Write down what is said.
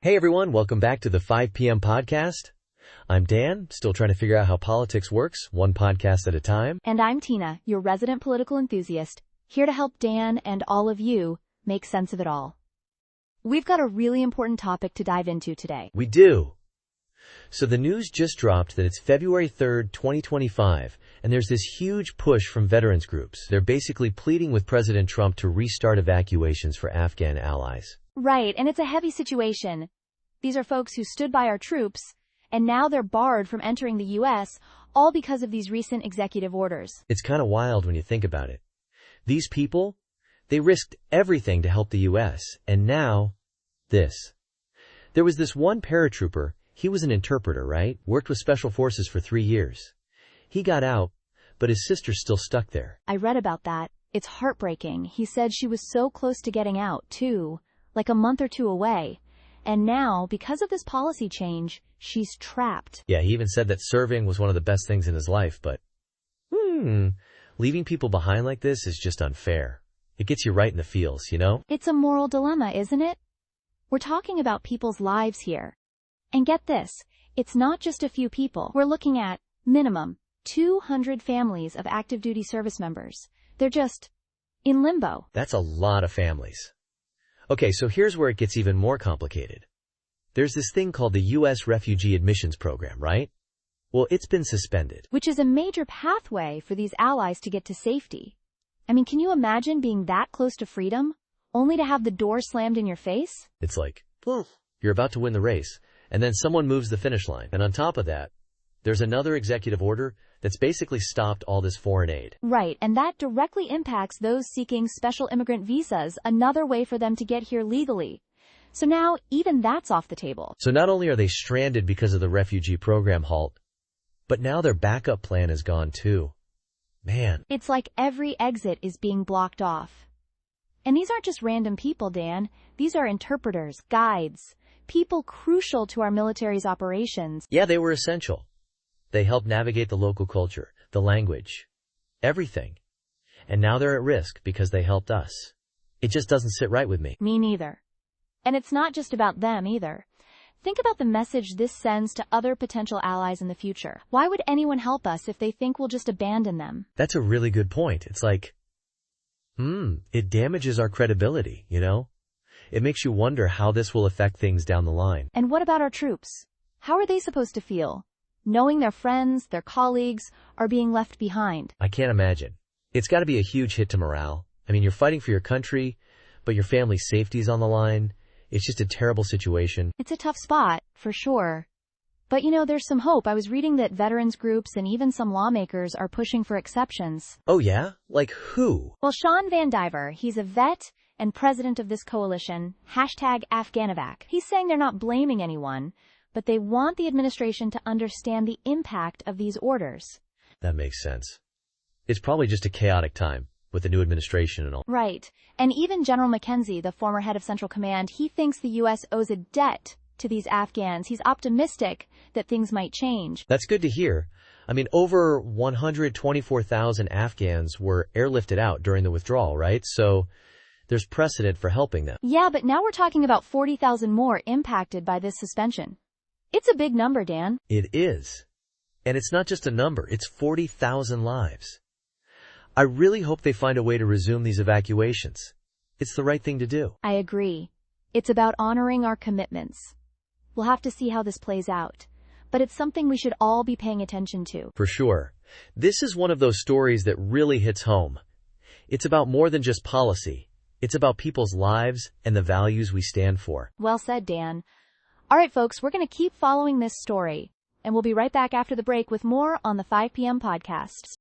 Hey everyone, welcome back to the 5 p.m. podcast. I'm Dan, still trying to figure out how politics works, one podcast at a time. And I'm Tina, your resident political enthusiast, here to help Dan and all of you make sense of it all. We've got a really important topic to dive into today. We do. So the news just dropped that it's February 3rd, 2025, and there's this huge push from veterans groups. They're basically pleading with President Trump to restart evacuations for Afghan allies. Right, and it's a heavy situation. These are folks who stood by our troops, and now they're barred from entering the U.S., all because of these recent executive orders. It's kind of wild when you think about it. These people, they risked everything to help the U.S., and now, this. There was this one paratrooper, he was an interpreter, right? Worked with Special Forces for 3 years. He got out, but his sister's still stuck there. I read about that. It's heartbreaking. He said she was so close to getting out, too, like a month or two away. And now, because of this policy change, she's trapped. Yeah, he even said that serving was one of the best things in his life, but leaving people behind like this is just unfair. It gets you right in the feels, you know? It's a moral dilemma, isn't it? We're talking about people's lives here. And get this, it's not just a few people. We're looking at, minimum, 200 families of active duty service members. They're just in limbo. That's a lot of families. Okay, so here's where it gets even more complicated. There's this thing called the U.S. Refugee Admissions Program, right? Well, it's been suspended. Which is a major pathway for these allies to get to safety. I mean, can you imagine being that close to freedom, only to have the door slammed in your face? It's like, you're about to win the race, and then someone moves the finish line. And on top of that, there's another executive order that's basically stopped all this foreign aid. Right, and that directly impacts those seeking special immigrant visas, another way for them to get here legally. So now, even that's off the table. So not only are they stranded because of the refugee program halt, but now their backup plan is gone too. Man. It's like every exit is being blocked off. And these aren't just random people, Dan. These are interpreters, guides, people crucial to our military's operations. Yeah, they were essential. They helped navigate the local culture, the language, everything. And now they're at risk because they helped us. It just doesn't sit right with me. Me neither. And it's not just about them either. Think about the message this sends to other potential allies in the future. Why would anyone help us if they think we'll just abandon them? That's a really good point. It's like, it damages our credibility, you know? It makes you wonder how this will affect things down the line. And what about our troops? How are they supposed to feel, knowing their friends, their colleagues, are being left behind? I can't imagine. It's got to be a huge hit to morale. I mean, you're fighting for your country, but your family's safety's on the line. It's just a terrible situation. It's a tough spot, for sure. But you know, there's some hope. I was reading that veterans groups and even some lawmakers are pushing for exceptions. Oh yeah? Like who? Well, Sean Van Diver, he's a vet and president of this coalition, #AfghaniVac. He's saying they're not blaming anyone, but they want the administration to understand the impact of these orders. That makes sense. It's probably just a chaotic time with the new administration and all. Right. And even General McKenzie, the former head of Central Command, he thinks the U.S. owes a debt to these Afghans. He's optimistic that things might change. That's good to hear. I mean, over 124,000 Afghans were airlifted out during the withdrawal, right? So there's precedent for helping them. Yeah, but now we're talking about 40,000 more impacted by this suspension. It's a big number, Dan. It is. And it's not just a number, it's 40,000 lives. I really hope they find a way to resume these evacuations. It's the right thing to do. I agree. It's about honoring our commitments. We'll have to see how this plays out, but it's something we should all be paying attention to. For sure. This is one of those stories that really hits home. It's about more than just policy. It's about people's lives and the values we stand for. Well said, Dan. All right, folks, we're going to keep following this story, and we'll be right back after the break with more on the 5 p.m. podcast.